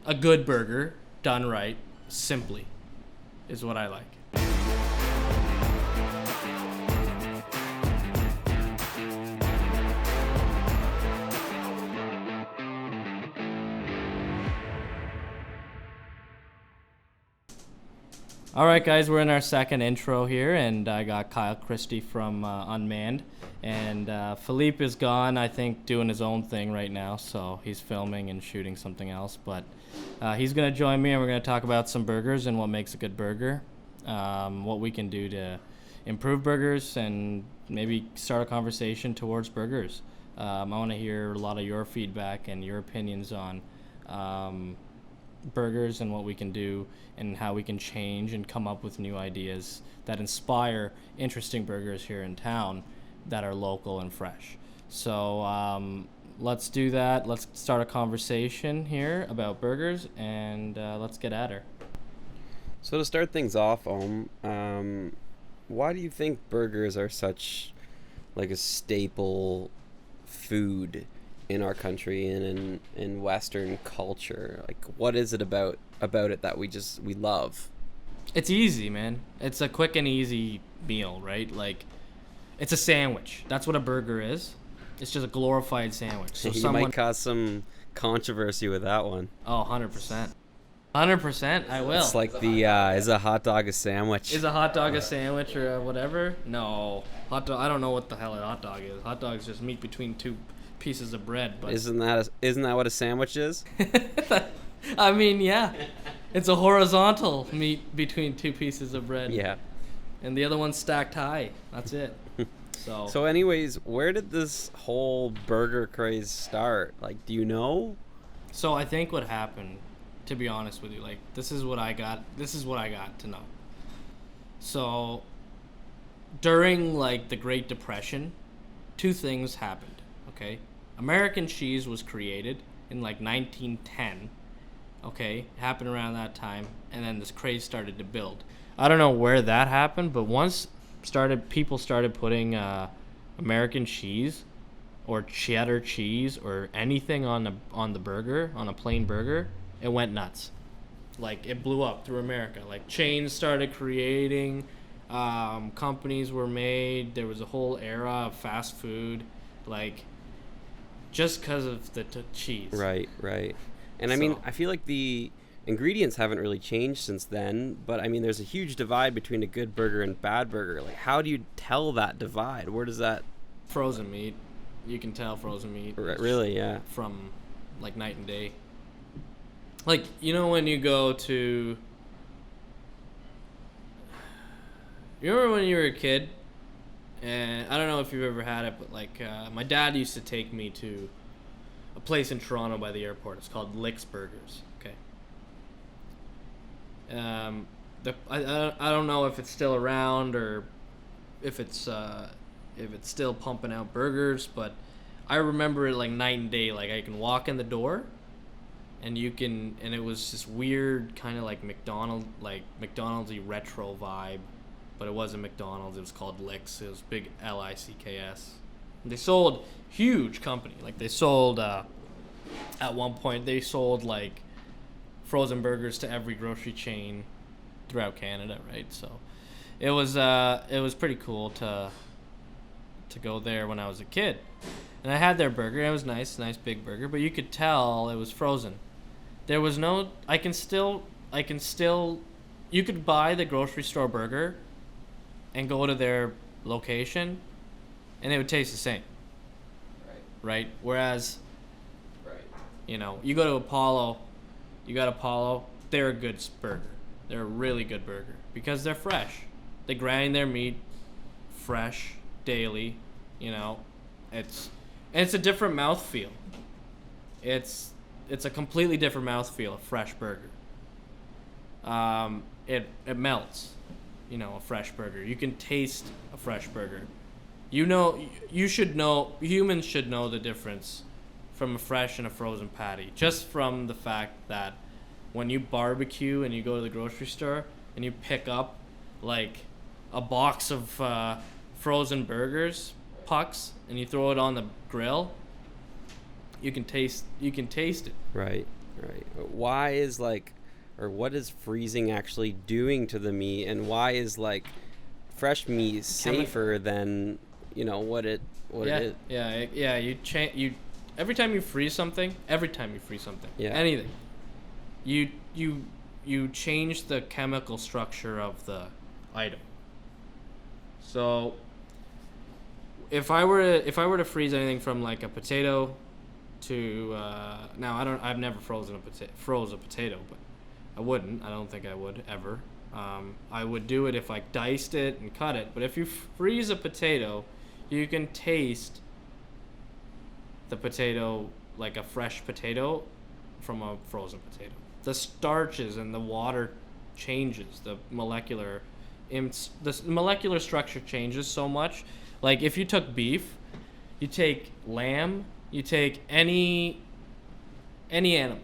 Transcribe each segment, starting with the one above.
a good burger done right, simply, is what I like. All right, guys, we're in our second intro here, and I got Kyle Christie from Unmanned, and Philippe is gone, I think, doing his own thing right now, so he's filming and shooting something else, but he's going to join me, and we're going to talk about some burgers and what makes a good burger, what we can do to improve burgers, and maybe start a conversation towards burgers. I want to hear a lot of your feedback and your opinions on burgers and what we can do and how we can change and come up with new ideas that inspire interesting burgers here in town that are local and fresh. So let's do that. Let's start a conversation here about burgers, and let's get at her. So to start things off, why do you think burgers are such like a staple food in our country and in Western culture? Like, what is it about it that we love? It's easy, man. It's a quick and easy meal, right? Like, it's a sandwich. That's what a burger is. It's just a glorified sandwich. So You might cause some controversy with that one. Oh, 100%. 100%, I will. It's like is a hot dog a sandwich? Is a hot dog a sandwich or whatever? No. Hot dog, I don't know what the hell a hot dog is. Hot dog is just meat between two pieces of bread. But Isn't that what a sandwich is? I mean, yeah. It's a horizontal meat between two pieces of bread. Yeah. And the other one's stacked high. That's it. So anyways, where did this whole burger craze start? Like, do you know? So I think what happened, to be honest with you, like, this is what I got to know. So during like the Great Depression, two things happened, okay? American cheese was created in like 1910. Okay, it happened around that time, and then this craze started to build. I don't know where that happened, but once people started putting American cheese or cheddar cheese or anything on the burger, on a plain burger, it went nuts. Like, it blew up through America. Like, chains started creating, companies were made. There was a whole era of fast food, like, just because of the cheese. Right. And I mean, I feel like the ingredients haven't really changed since then, but I mean, there's a huge divide between a good burger and bad burger. Like, how do you tell that divide? Where does that... Frozen meat. You can tell frozen meat. Really, yeah. From, like, night and day. Like, you know when you go to... You remember when you were a kid? And I don't know if you've ever had it, but, like, my dad used to take me to a place in Toronto by the airport. It's called Lick's Burgers. Okay. I don't know if it's still around or if it's still pumping out burgers, but I remember it like night and day. Like, I can walk in the door, and it was this weird kind of like McDonald's-y retro vibe, but it wasn't McDonald's. It was called Lick's. It was big Licks. They sold huge company. Like, they sold at one point they sold like frozen burgers to every grocery chain throughout Canada, right? So it was pretty cool to go there when I was a kid. And I had their burger. It was nice big burger, but you could tell it was frozen. There was no you could buy the grocery store burger and go to their location and it would taste the same. Right? Whereas, you know, you go to Apollo, they're a good burger. They're a really good burger because they're fresh. They grind their meat fresh daily, you know. It's a different mouthfeel. It's a completely different mouthfeel, a fresh burger. It melts, you know, a fresh burger. You can taste a fresh burger. Humans should know the difference from a fresh and a frozen patty, just from the fact that when you barbecue and you go to the grocery store and you pick up like a box of frozen burgers pucks and you throw it on the grill, you can taste it. Right. Right. Why is like, or what is freezing actually doing to the meat, and why is like fresh meat safer than what it is? You every time you freeze something, Yeah. anything, you you you change the chemical structure of the item. So if I were to freeze anything from like a potato to now I've never froze a potato, but I wouldn't. I don't think I would ever. I would do it if I diced it and cut it. But if you freeze a potato, you can taste the potato like a fresh potato from a frozen potato. The starches and the water changes. The molecular structure changes so much. Like if you took beef, you take lamb, you take any animal,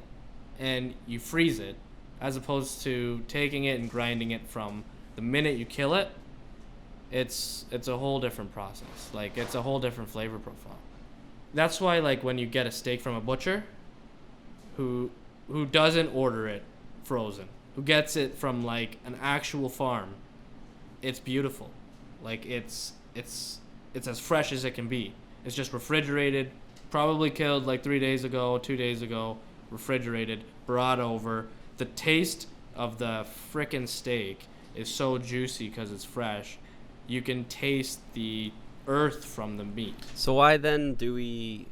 and you freeze it, as opposed to taking it and grinding it from the minute you kill it. It's a whole different process. Like it's a whole different flavor profile. That's why like when you get a steak from a butcher, who doesn't order it frozen, who gets it from like an actual farm, it's beautiful. Like it's as fresh as it can be. It's just refrigerated, probably killed like 3 days ago, 2 days ago, refrigerated, brought over. The taste of the frickin' steak is so juicy because it's fresh. You can taste the earth from the meat. So why then do we,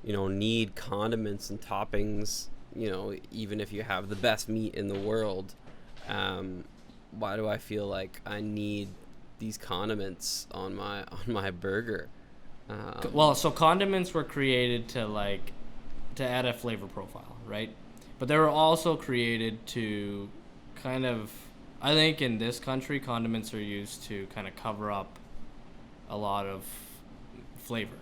need condiments and toppings? Even if you have the best meat in the world, why do I feel like I need these condiments on my burger? Well, so condiments were created to add a flavor profile, right? But they were also created to kind of, I think in this country, condiments are used to kind of cover up a lot of flavor,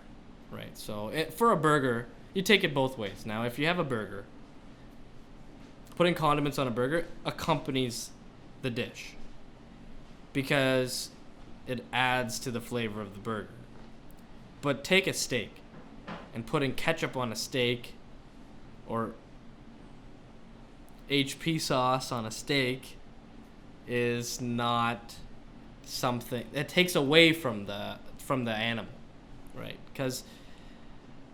right? So for a burger, you take it both ways. Now, if you have a burger, putting condiments on a burger accompanies the dish because it adds to the flavor of the burger. But take a steak, and putting ketchup on a steak or HP sauce on a steak is not something it takes away from the animal, right? Because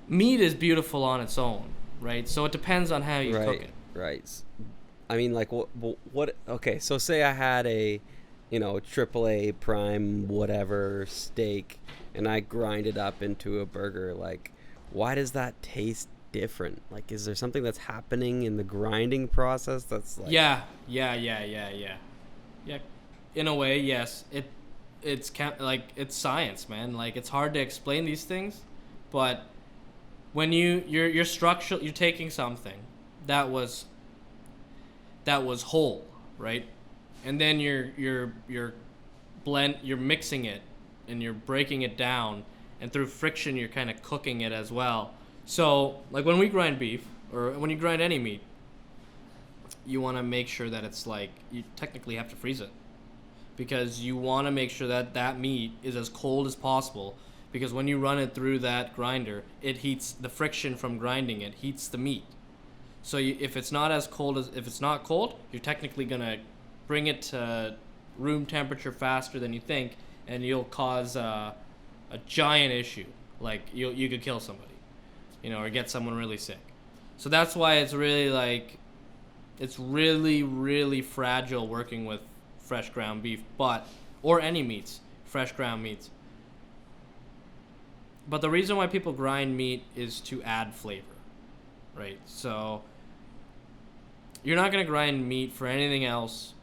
meat is beautiful on its own, right? So it depends on how you cook it. Right. I mean, like, what? Okay, so say I had a, AAA prime whatever steak, and I grind it up into a burger. Like, why does that taste different? Like, is there something that's happening in the grinding process that's like? Yeah. In a way, yes. It's science, man. Like it's hard to explain these things, but when you're structural, you're taking something that was whole, right? And then you're mixing it and you're breaking it down, and through friction you're kind of cooking it as well. So like when we grind beef or when you grind any meat, you want to make sure that it's like you technically have to freeze it because you want to make sure that that meat is as cold as possible, because when you run it through that grinder, it heats the friction from grinding it heats the meat. So if it's not cold, you're technically gonna bring it to room temperature faster than you think, and you'll cause a giant issue. Like you could kill somebody, or get someone really sick. So that's why it's really really fragile working with fresh ground beef, or any meats, fresh ground meats. But the reason why people grind meat is to add flavor, right? So you're not going to grind meat for anything else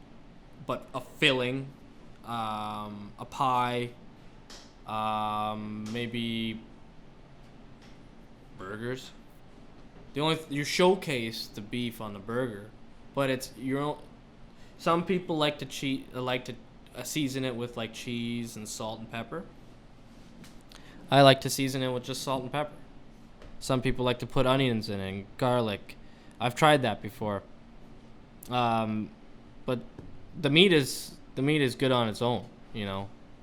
but a filling, a pie, maybe burgers. You showcase the beef on the burger, but it's your own. Some people like to season it with like cheese and salt and pepper. I like to season it with just salt and pepper. Some people like to put onions in it and garlic. I've tried that before. But the meat is good on its own.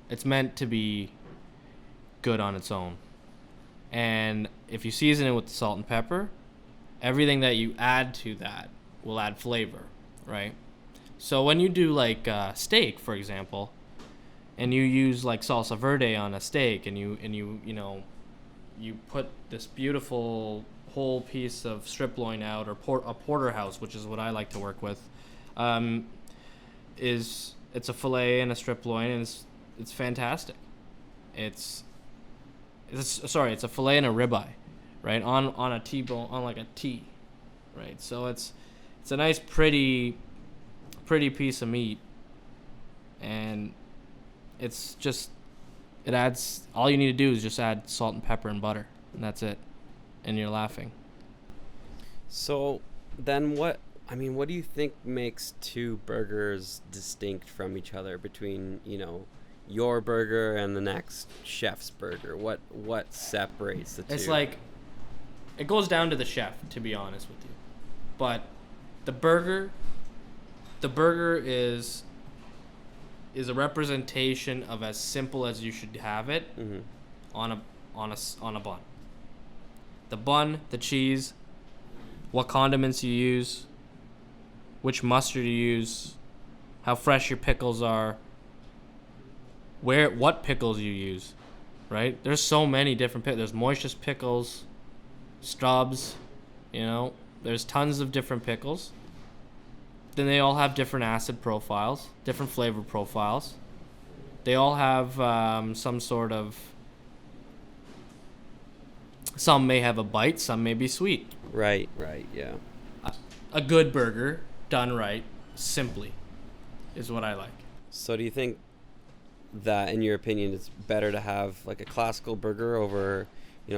It's meant to be good on its own. And if you season it with salt and pepper, everything that you add to that will add flavor, right? So when you do like steak, for example, and you use like salsa verde on a steak, and you put this beautiful whole piece of strip loin out, or a porterhouse, which is what I like to work with, it's a fillet and a strip loin, and it's fantastic. It's a fillet and a ribeye, right, on a T-bone, on like a T, right? So it's a nice pretty piece of meat, and it adds, all you need to do is just add salt and pepper and butter, and that's it, and you're laughing. So then what do you think makes two burgers distinct from each other, between, your burger and the next chef's burger? What separates the two? It's like, it goes down to the chef, to be honest with you. But the burger is a representation of as simple as you should have it, on a bun. The bun, the cheese, what condiments you use, which mustard you use, how fresh your pickles are, what pickles you use, right? There's so many different pickles. There's moisture pickles, stubs, there's tons of different pickles. Then they all have different acid profiles, different flavor profiles. They all have some sort of, some may have a bite, some may be sweet. Right, yeah. A good burger done right, simply, is what I like. So do you think that, in your opinion, it's better to have like a classical burger over,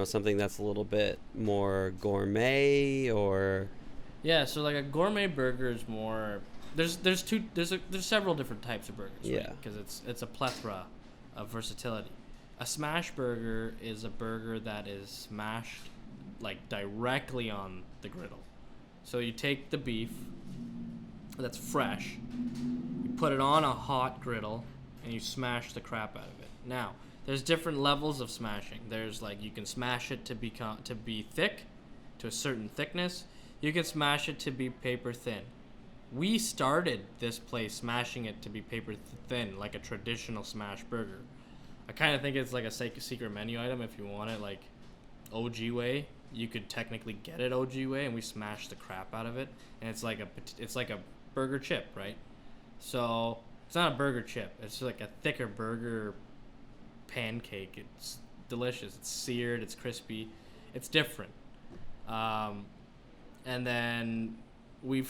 something that's a little bit more gourmet, or? Yeah, so like a gourmet burger is more, there's several different types of burgers, yeah, right? Because it's a plethora of versatility. A smash burger is a burger that is smashed like directly on the griddle. So you take the beef that's fresh, you put it on a hot griddle, and you smash the crap out of it. Now, there's different levels of smashing. There's like, you can smash it to be thick, to a certain thickness. You can smash it to be paper thin. We started this place smashing it to be paper thin, like a traditional smash burger. I kind of think it's like a secret menu item. If you want it like OG way, you could technically get it OG way, and we smashed the crap out of it. And it's like a burger chip, right? So it's not a burger chip. It's like a thicker burger pancake. It's delicious. It's seared. It's crispy. It's different. And then we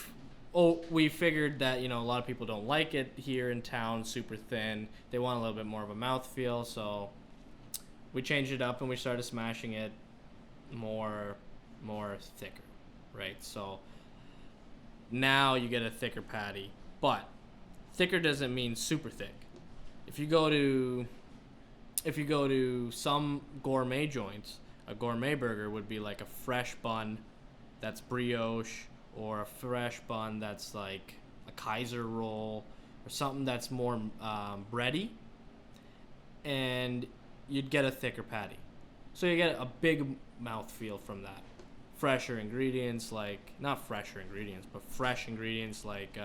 figured that, a lot of people don't like it here in town, super thin. They want a little bit more of a mouthfeel, so we changed it up and we started smashing it more thicker, right? So now you get a thicker patty, but thicker doesn't mean super thick. If you go to some gourmet joints, a gourmet burger would be like a fresh bun that's brioche, or a fresh bun that's like a Kaiser roll, or something that's more bready, and you'd get a thicker patty. So you get a big mouthfeel from that. Fresher ingredients, like, not fresher ingredients, but fresh ingredients like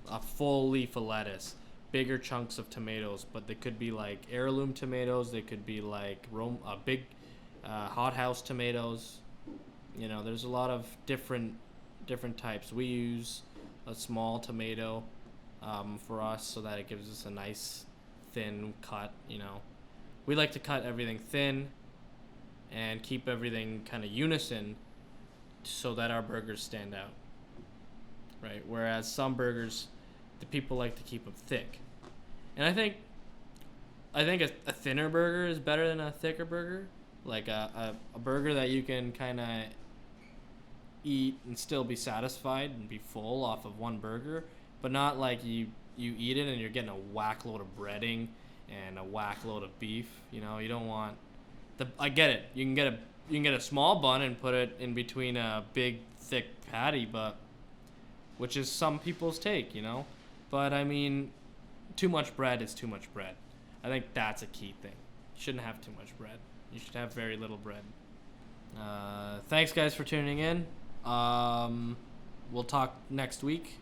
a full leaf of lettuce, bigger chunks of tomatoes, but they could be like heirloom tomatoes, they could be like big hothouse tomatoes. There's a lot of different types. We use a small tomato for us, so that it gives us a nice thin cut. We like to cut everything thin and keep everything kind of unison, so that our burgers stand out, right? Whereas some burgers, the people like to keep them thick, and I think a thinner burger is better than a thicker burger. Like a burger that you can kind of eat and still be satisfied and be full off of one burger, but not like you eat it and you're getting a whack load of breading and a whack load of beef. You don't want I get it. You can get a small bun and put it in between a big thick patty, but which is some people's take, But I mean, too much bread is too much bread. I think that's a key thing. You shouldn't have too much bread. You should have very little bread. Thanks guys for tuning in. We'll talk next week.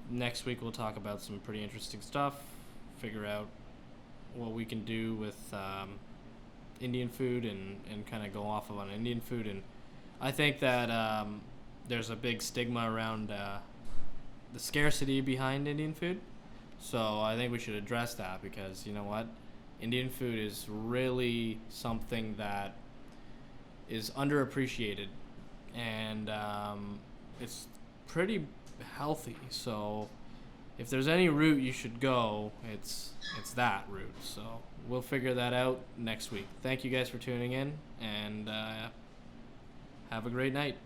Next week we'll talk about some pretty interesting stuff. Figure out what we can do with Indian food and kind of go off of on Indian food. And I think that there's a big stigma around the scarcity behind Indian food. So I think we should address that because you know what? Indian food is really something that is underappreciated and it's pretty healthy. So if there's any route you should go, it's that route. So we'll figure that out next week. Thank you guys for tuning in and have a great night.